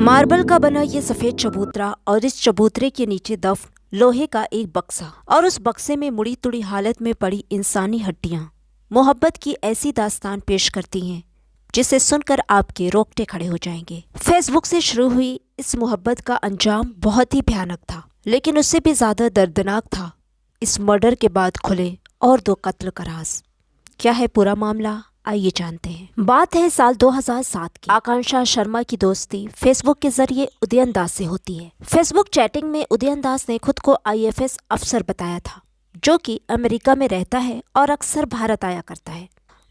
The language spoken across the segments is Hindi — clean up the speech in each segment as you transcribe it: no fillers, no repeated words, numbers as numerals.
मार्बल का बना ये सफेद चबूतरा और इस चबूतरे के नीचे दफन लोहे का एक बक्सा और उस बक्से में मुड़ी तुड़ी हालत में पड़ी इंसानी हड्डियां मोहब्बत की ऐसी दास्तान पेश करती हैं जिसे सुनकर आपके रोंगटे खड़े हो जाएंगे। फेसबुक से शुरू हुई इस मोहब्बत का अंजाम बहुत ही भयानक था, लेकिन उससे भी ज्यादा दर्दनाक था इस मर्डर के बाद खुले और 2 कत्ल का राज। क्या है पूरा मामला, आइए जानते हैं। बात है साल 2007 की। आकांक्षा शर्मा की दोस्ती फेसबुक के जरिए उदयन दास से होती है। फेसबुक चैटिंग में उदयन दास ने खुद को आईएफएस अफसर बताया था, जो कि अमेरिका में रहता है और अक्सर भारत आया करता है।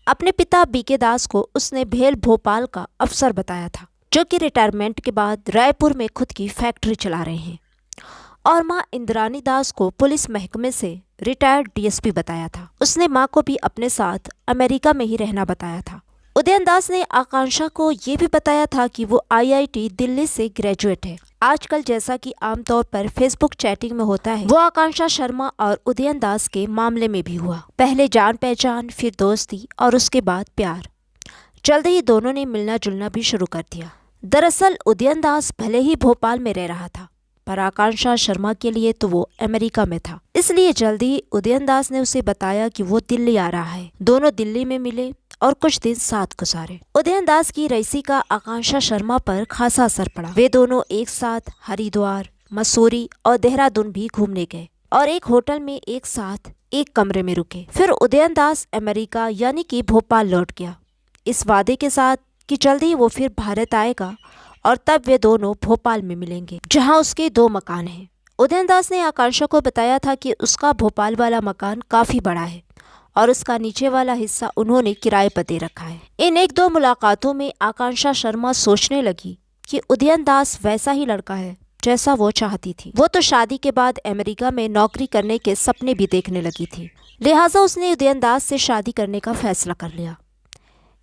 अपने पिता बीके दास को उसने भेल भोपाल का अफसर बताया था, जो कि रिटायरमेंट के बाद रायपुर में खुद की फैक्ट्री चला रहे हैं। और माँ इंद्रानी दास को पुलिस महकमे से रिटायर्ड डीएसपी बताया था। उसने माँ को भी अपने साथ अमेरिका में ही रहना बताया था। उदयन दास ने आकांक्षा को ये भी बताया था कि वो आईआईटी दिल्ली से ग्रेजुएट है। आजकल जैसा कि आमतौर पर फेसबुक चैटिंग में होता है, वो आकांक्षा शर्मा और उदयन दास के मामले में भी हुआ। पहले जान पहचान, फिर दोस्ती और उसके बाद प्यार। जल्द ही दोनों ने मिलना जुलना भी शुरू कर दिया। दरअसल उदयन दास भले ही भोपाल में रह रहा था, पर आकांक्षा शर्मा के लिए तो वो अमेरिका में था। इसलिए जल्दी ही उदयन दास ने उसे बताया कि वो दिल्ली आ रहा है। दोनों दिल्ली में मिले और कुछ दिन साथ गुजारे। उदयन दास की रईसी का आकांक्षा शर्मा पर खासा असर पड़ा। वे दोनों एक साथ हरिद्वार, मसूरी और देहरादून भी घूमने गए और एक होटल में एक साथ एक कमरे में रुके। फिर उदयन दास अमेरिका यानी कि भोपाल लौट गया, इस वादे के साथ कि जल्दी वो फिर भारत आएगा और तब वे दोनों भोपाल में मिलेंगे, जहां उसके 2 मकान हैं। उदयन दास ने आकांक्षा को बताया था कि उसका भोपाल वाला मकान काफी बड़ा है और उसका नीचे वाला हिस्सा उन्होंने किराए पर दे रखा है। इन 1-2 मुलाकातों में आकांक्षा शर्मा सोचने लगी कि उदयन दास वैसा ही लड़का है जैसा वो चाहती थी। वो तो शादी के बाद अमेरिका में नौकरी करने के सपने भी देखने लगी थी, लिहाजा उसने उदयन दास से शादी करने का फैसला कर लिया।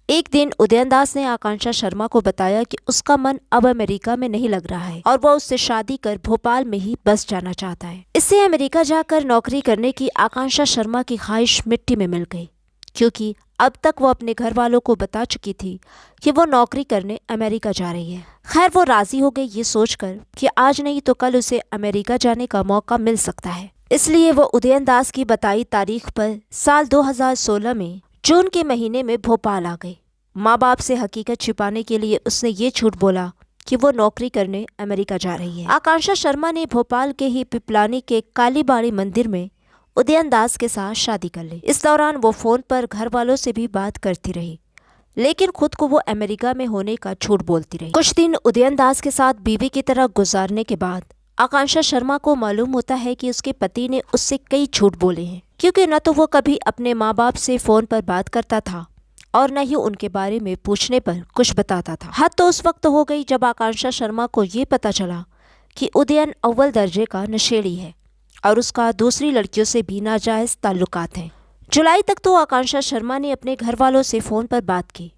एक दिन उदयन दास ने आकांक्षा शर्मा को बताया कि उसका मन अब अमेरिका में नहीं लग रहा है और वो उससे शादी कर भोपाल में ही बस जाना चाहता है। इससे अमेरिका जाकर नौकरी करने की आकांक्षा शर्मा की ख्वाहिश मिट्टी में मिल गई, क्योंकि अब तक वो अपने घर वालों को बता चुकी थी कि वो नौकरी करने अमेरिका जा रही है। खैर, वो राजी हो गई ये सोचकर कि आज नहीं तो कल उसे अमेरिका जाने का मौका मिल सकता है। इसलिए वो उदयन दास की बताई तारीख पर साल 2016 में जून के महीने में भोपाल आ गई। माँ बाप से हकीकत छिपाने के लिए उसने ये झूठ बोला कि वो नौकरी करने अमेरिका जा रही है। आकांक्षा शर्मा ने भोपाल के ही पिपलानी के कालीबाड़ी मंदिर में उदयन दास के साथ शादी कर ली। इस दौरान वो फोन पर घर वालों से भी बात करती रही, लेकिन खुद को वो अमेरिका में होने का झूठ बोलती रही। कुछ दिन उदयन दास के साथ बीवी की तरह गुजारने के बाद आकांक्षा शर्मा को मालूम होता है कि उसके पति ने उससे कई झूठ बोले हैं, क्योंकि न तो वो कभी अपने माँ बाप से फोन पर बात करता था और न ही उनके बारे में पूछने पर कुछ बताता था। हद तो उस वक्त हो गई जब आकांक्षा शर्मा को ये पता चला कि उदयन अव्वल दर्जे का नशेड़ी है और उसका दूसरी लड़कियों से भी नाजायज ताल्लुकात हैं। जुलाई तक तो आकांक्षा शर्मा ने अपने घर वालों से फोन पर बात की,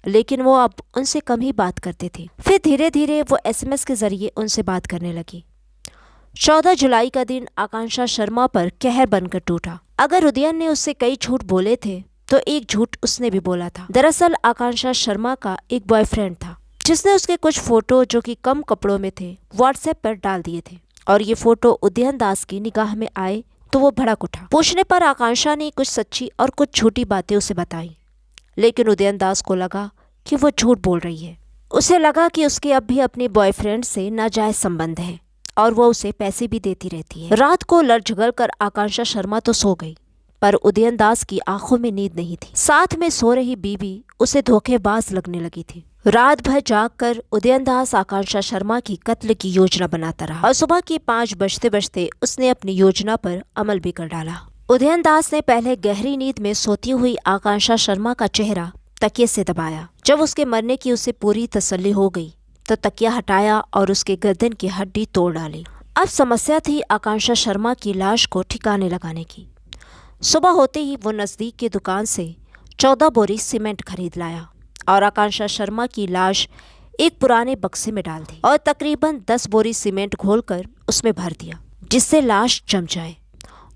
लेकिन वो अब उनसे कम ही बात करते थे। फिर धीरे धीरे वो एसएमएस के जरिए उनसे बात करने लगी। 14 जुलाई का दिन आकांक्षा शर्मा पर कहर बनकर टूटा। अगर उदयन ने उससे कई झूठ बोले थे तो एक झूठ उसने भी बोला था। दरअसल आकांक्षा शर्मा का एक बॉयफ्रेंड था, जिसने उसके कुछ फोटो जो कि कम कपड़ों में थे व्हाट्सएप पर डाल दिए थे और ये फोटो उदयन दास की निगाह में आए तो वो भड़क उठा। पूछने पर आकांक्षा ने कुछ सच्ची और कुछ झूठी बातें उसे बताई, लेकिन उदयन दास को लगा कि वो झूठ बोल रही है। उसे लगा कि उसके अब भी अपने बॉयफ्रेंड से नाजायज संबंध है और वो उसे पैसे भी देती रहती है। रात को लड़ झगड़ कर आकांक्षा शर्मा तो सो गई, पर उदयन दास की आंखों में नींद नहीं थी। साथ में सो रही बीवी उसे धोखेबाज लगने लगी थी। रात भर जागकर उदयन दास आकांक्षा शर्मा की कत्ल की योजना बनाता रहा और सुबह के 5 बजते बजते उसने अपनी योजना पर अमल भी कर डाला। उदयन दास ने पहले गहरी नींद में सोती हुई आकांक्षा शर्मा का चेहरा तकिए से दबाया। जब उसके मरने की उसे पूरी तसल्ली हो गई तो तकिया हटाया और उसके गर्दन की हड्डी तोड़ डाली। अब समस्या थी आकांक्षा शर्मा की लाश को ठिकाने लगाने की। सुबह होते ही वो नजदीक की दुकान से 14 बोरी सीमेंट खरीद लाया और आकांक्षा शर्मा की लाश एक पुराने बक्से में डाल दी और तकरीबन 10 बोरी सीमेंट घोलकर उसमें भर दिया, जिससे लाश जम जाए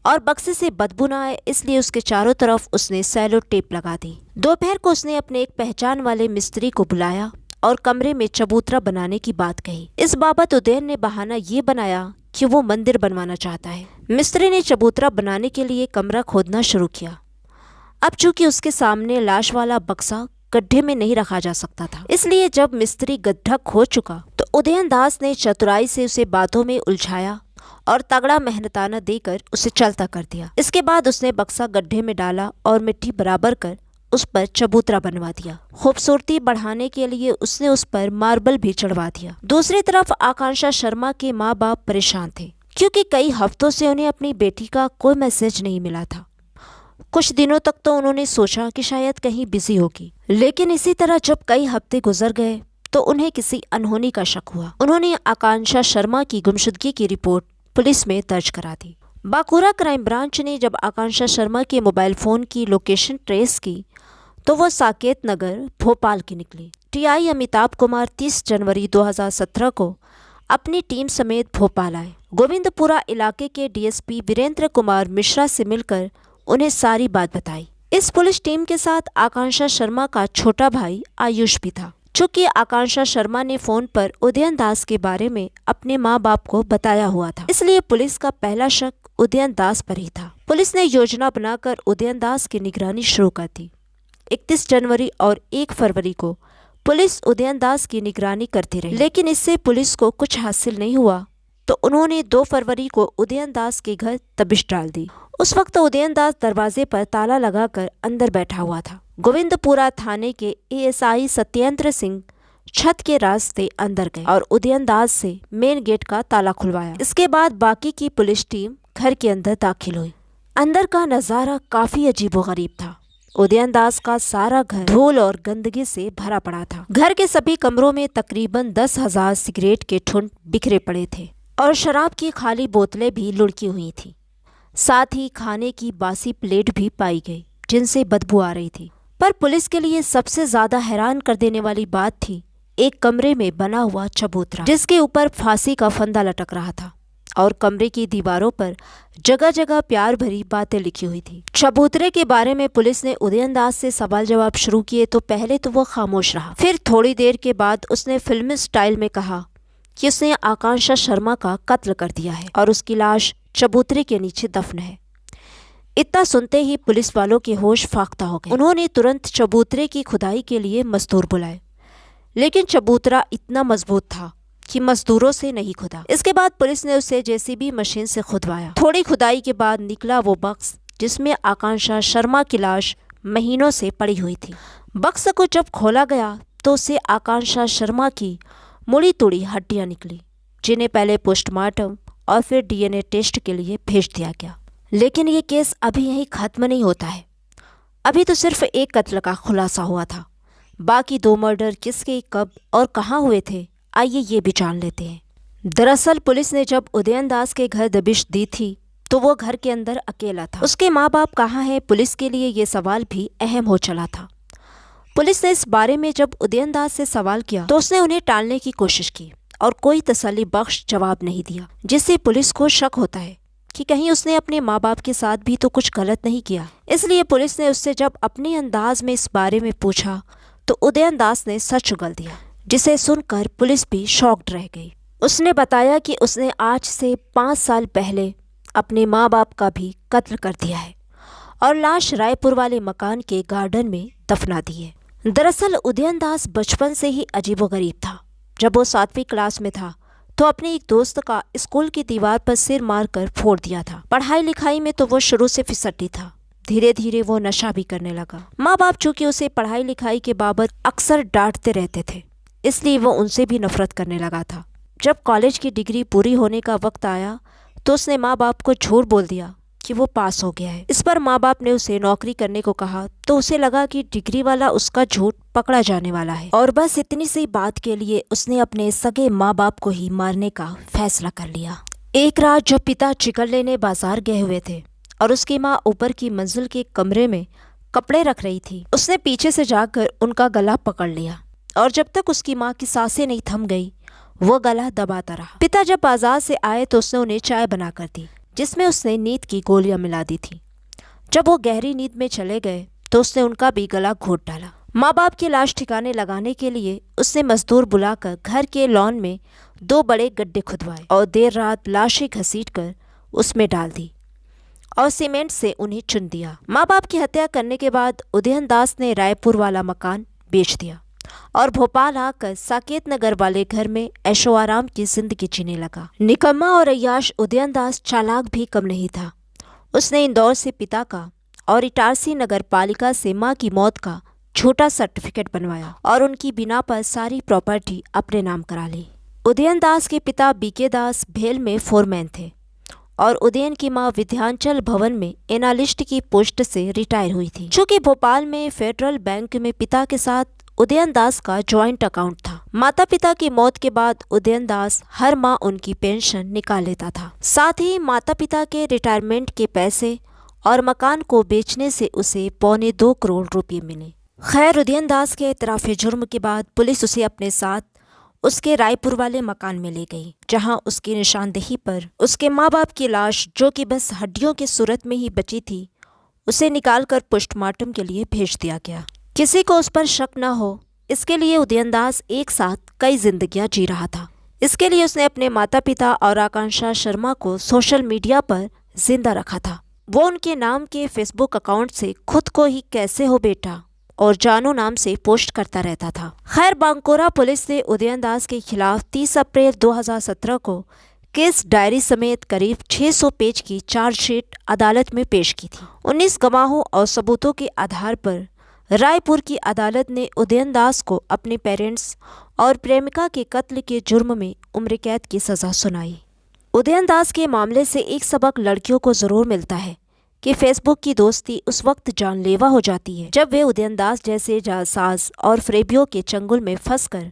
और बक्से से बदबू न आए, इसलिए उसके चारों तरफ उसने सेलो टेप लगा दी। दोपहर को उसने अपने एक पहचान वाले मिस्त्री को बुलाया और कमरे में चबूतरा बनाने की बात कही। इस बाबत उदयन ने बहाना ये बनाया कि वो मंदिर बनवाना चाहता है। मिस्त्री ने चबूतरा बनाने के लिए कमरा खोदना शुरू किया। अब चूंकि उसके सामने लाश वाला बक्सा गड्ढे में नहीं रखा जा सकता था, इसलिए जब मिस्त्री गड्ढा खोद चुका तो उदयन दास ने चतुराई से उसे बातों में उलझाया और तगड़ा मेहनताना देकर उसे चलता कर दिया। इसके बाद उसने बक्सा गड्ढे में डाला और मिट्टी बराबर कर उस पर चबूतरा बनवा दिया। खूबसूरती बढ़ाने के लिए उसने उस पर मार्बल भी चढ़वा दिया। दूसरी तरफ आकांक्षा शर्मा के माँ बाप परेशान थे, क्योंकि कई हफ्तों से उन्हें अपनी बेटी का कोई मैसेज नहीं मिला था। कुछ दिनों तक तो उन्होंने सोचा कि शायद कहीं बिजी होगी, लेकिन इसी तरह जब कई हफ्ते गुजर गए तो उन्हें किसी अनहोनी का शक हुआ। उन्होंने आकांक्षा शर्मा की गुमशुदगी की रिपोर्ट पुलिस में दर्ज करा दी। बांकुरा क्राइम ब्रांच ने जब आकांक्षा शर्मा के मोबाइल फोन की लोकेशन ट्रेस की तो वो साकेत नगर भोपाल की निकली। टीआई अमिताभ कुमार 30 जनवरी 2017 को अपनी टीम समेत भोपाल आए। गोविंदपुरा इलाके के डीएसपी वीरेंद्र कुमार मिश्रा से मिलकर उन्हें सारी बात बताई। इस पुलिस टीम के साथ आकांक्षा शर्मा का छोटा भाई आयुष भी था। चूंकि आकांक्षा शर्मा ने फोन पर उदयन दास के बारे में अपने माँ बाप को बताया हुआ था, इसलिए पुलिस का पहला शक उदयन दास पर ही था। पुलिस ने योजना बनाकर उदयन दास की निगरानी शुरू कर दी। 31 जनवरी और 1 फरवरी को पुलिस उदयन दास की निगरानी करती रही, लेकिन इससे पुलिस को कुछ हासिल नहीं हुआ तो उन्होंने 2 फरवरी को उदयन दास के घर दबिश डाल दी। उस वक्त उदयन दास दरवाजे पर ताला लगाकर अंदर बैठा हुआ था। गोविंदपुरा थाने के एएसआई सत्येंद्र सिंह छत के रास्ते अंदर गए और उदयन दास से मेन गेट का ताला खुलवाया। इसके बाद बाकी की पुलिस टीम घर के अंदर दाखिल हुई। अंदर का नजारा काफी अजीबोगरीब था। उदयन दास का सारा घर धूल और गंदगी से भरा पड़ा था। घर के सभी कमरों में तकरीबन 10,000 सिगरेट के ठुंड बिखरे पड़े थे और शराब की खाली बोतलें भी लुढ़की हुई थी। साथ ही खाने की बासी प्लेट भी पाई गई जिनसे बदबू आ रही थी। पर पुलिस के लिए सबसे ज्यादा हैरान कर देने वाली बात थी एक कमरे में बना हुआ चबूतरा, जिसके ऊपर फांसी का फंदा लटक रहा था और कमरे की दीवारों पर जगह जगह प्यार भरी बातें लिखी हुई थी। चबूतरे के बारे में पुलिस ने उदयन दास से सवाल जवाब शुरू किए तो पहले तो वो खामोश रहा। फिर थोड़ी देर के बाद उसने फिल्मी स्टाइल में कहा कि उसने आकांक्षा शर्मा का कत्ल कर दिया है और उसकी लाश चबूतरे के नीचे दफन है। इतना सुनते ही पुलिस वालों के होश फाख्ता हो गए। उन्होंने तुरंत चबूतरे की खुदाई के लिए मजदूर बुलाए, लेकिन चबूतरा इतना मजबूत था कि मजदूरों से नहीं खुदा। इसके बाद पुलिस ने उसे जेसीबी मशीन से खुदवाया। थोड़ी खुदाई के बाद निकला वो बक्स जिसमें आकांक्षा शर्मा की लाश महीनों से पड़ी हुई थी। बक्स को जब खोला गया तो उससे आकांक्षा शर्मा की मुड़ी तुड़ी हड्डियां निकली, जिन्हें पहले पोस्टमार्टम और फिर डीएनए टेस्ट के लिए भेज दिया गया। लेकिन ये केस अभी यहीं खत्म नहीं होता है। अभी तो सिर्फ एक कत्ल का खुलासा हुआ था। बाकी 2 मर्डर किसके, कब और कहाँ हुए थे, आइए ये भी जान लेते हैं। दरअसल पुलिस ने जब उदयन दास के घर दबिश दी थी तो वो घर के अंदर अकेला था। उसके माँ बाप कहाँ हैं, पुलिस के लिए ये सवाल भी अहम हो चला था। पुलिस ने इस बारे में जब उदयन दास से सवाल किया तो उसने उन्हें टालने की कोशिश की और कोई तसल्ली बख्श जवाब नहीं दिया, जिससे पुलिस को शक होता है कि कहीं उसने अपने माँ बाप के साथ भी तो कुछ गलत नहीं किया। इसलिए पुलिस ने उससे जब अपने अंदाज में इस बारे में पूछा तो उदयन दास ने सच उगल दिया, जिसे सुनकर पुलिस भी शॉक्ड रह गई। उसने बताया कि उसने आज से 5 साल पहले अपने माँ बाप का भी कत्ल कर दिया है और लाश रायपुर वाले मकान के गार्डन में दफना दी है। दरअसल उदयन दास बचपन से ही अजीबोगरीब था। जब वो 7वीं क्लास में था तो अपने एक दोस्त का स्कूल की दीवार पर सिर मारकर फोड़ दिया था। पढ़ाई लिखाई में तो वो शुरू से फिसड्डी था। धीरे धीरे वो नशा भी करने लगा। माँ बाप चूंकि उसे पढ़ाई लिखाई के बाबत अक्सर डांटते रहते थे, इसलिए वो उनसे भी नफरत करने लगा था। जब कॉलेज की डिग्री पूरी होने का वक्त आया तो उसने माँ बाप को झूठ बोल दिया कि वो पास हो गया है। इस पर माँ बाप ने उसे नौकरी करने को कहा तो उसे लगा कि डिग्री वाला उसका झूठ पकड़ा जाने वाला है और बस इतनी सी बात के लिए उसने अपने सगे माँ बाप को ही मारने का फैसला कर लिया। एक रात जब पिता चिकन लेने बाजार गए हुए थे और उसकी माँ ऊपर की मंजिल के कमरे में कपड़े रख रही थी, उसने पीछे से जाकर उनका गला पकड़ लिया और जब तक उसकी माँ की सांसें नहीं थम गई वो गला दबाता रहा। पिता जब बाजार से आए तो उसने उन्हें चाय बनाकर दी, जिसमें उसने नींद की गोलियां मिला दी थी। जब वो गहरी नींद में चले गए तो उसने उनका भी गला घोट डाला। माँ बाप की लाश ठिकाने लगाने के लिए उसने मजदूर बुलाकर घर के लॉन में 2 बड़े गड्ढे खुदवाए और देर रात लाशें घसीटकर उसमें डाल दी और सीमेंट से उन्हें चुन दिया। माँ बाप की हत्या करने के बाद उदयन दास ने रायपुर वाला मकान बेच दिया और भोपाल आकर साकेत नगर वाले घर में ऐशो आराम की जिंदगी जीने लगा। निकम्मा और अय्याश उदयन दास चालाक भी कम नहीं था। उसने इंदौर से पिता का और इटारसी नगर पालिका से मां की मौत का झूठा सर्टिफिकेट बनवाया और उनकी बिना पर सारी प्रॉपर्टी अपने नाम करा ली। उदयन दास के पिता बीके दास भेल में फोरमैन थे और उदयन की मां विध्यांचल भवन में एनालिस्ट की पोस्ट से रिटायर हुई थी। चूंकि भोपाल में फेडरल बैंक में पिता के साथ उदयन दास का ज्वाइंट अकाउंट था, माता पिता की मौत के बाद उदयन दास हर माह उनकी पेंशन निकाल लेता था। साथ ही माता पिता के रिटायरमेंट के पैसे और मकान को बेचने से उसे 2.25 करोड़ रुपए मिले। खैर, उदयन दास के इतराफ़े जुर्म के बाद पुलिस उसे अपने साथ उसके रायपुर वाले मकान में ले गई, जहां उसकी निशानदेही पर उसके माँ बाप की लाश, जो कि बस हड्डियों की सूरत में ही बची थी, उसे निकालकर पोस्टमार्टम के लिए भेज दिया गया। किसी को उस पर शक न हो, इसके लिए उदयन दास एक साथ कई जिंदगियां जी रहा था। इसके लिए उसने अपने माता पिता और आकांक्षा शर्मा को सोशल मीडिया पर जिंदा रखा था। वो उनके नाम के फेसबुक अकाउंट से खुद को ही कैसे हो बेटा और जानू नाम से पोस्ट करता रहता था। खैर, बांकोरा पुलिस ने उदयन दास के खिलाफ 30 अप्रैल 2017 को केस डायरी समेत करीब 600 पेज की चार्जशीट अदालत में पेश की थी। 19 गवाहों और सबूतों के आधार पर रायपुर की अदालत ने उदयन दास को अपने पेरेंट्स और प्रेमिका के कत्ल के जुर्म में उम्र कैद की सजा सुनाई। उदयन दास के मामले से एक सबक लड़कियों को जरूर मिलता है कि फेसबुक की दोस्ती उस वक्त जानलेवा हो जाती है जब वे उदयन दास जैसे जालसाज और फ्रेबियों के चंगुल में फंसकर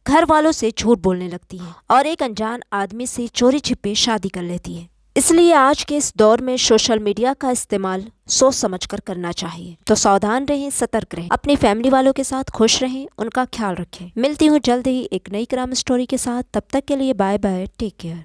घर वालों से झूठ बोलने लगती है और एक अनजान आदमी से चोरी छिपे शादी कर लेती है। इसलिए आज के इस दौर में सोशल मीडिया का इस्तेमाल सोच समझकर करना चाहिए। तो सावधान रहें, सतर्क रहें, अपनी फैमिली वालों के साथ खुश रहें, उनका ख्याल रखें। मिलती हूँ जल्द ही एक नई क्राइम स्टोरी के साथ। तब तक के लिए बाय बाय, टेक केयर।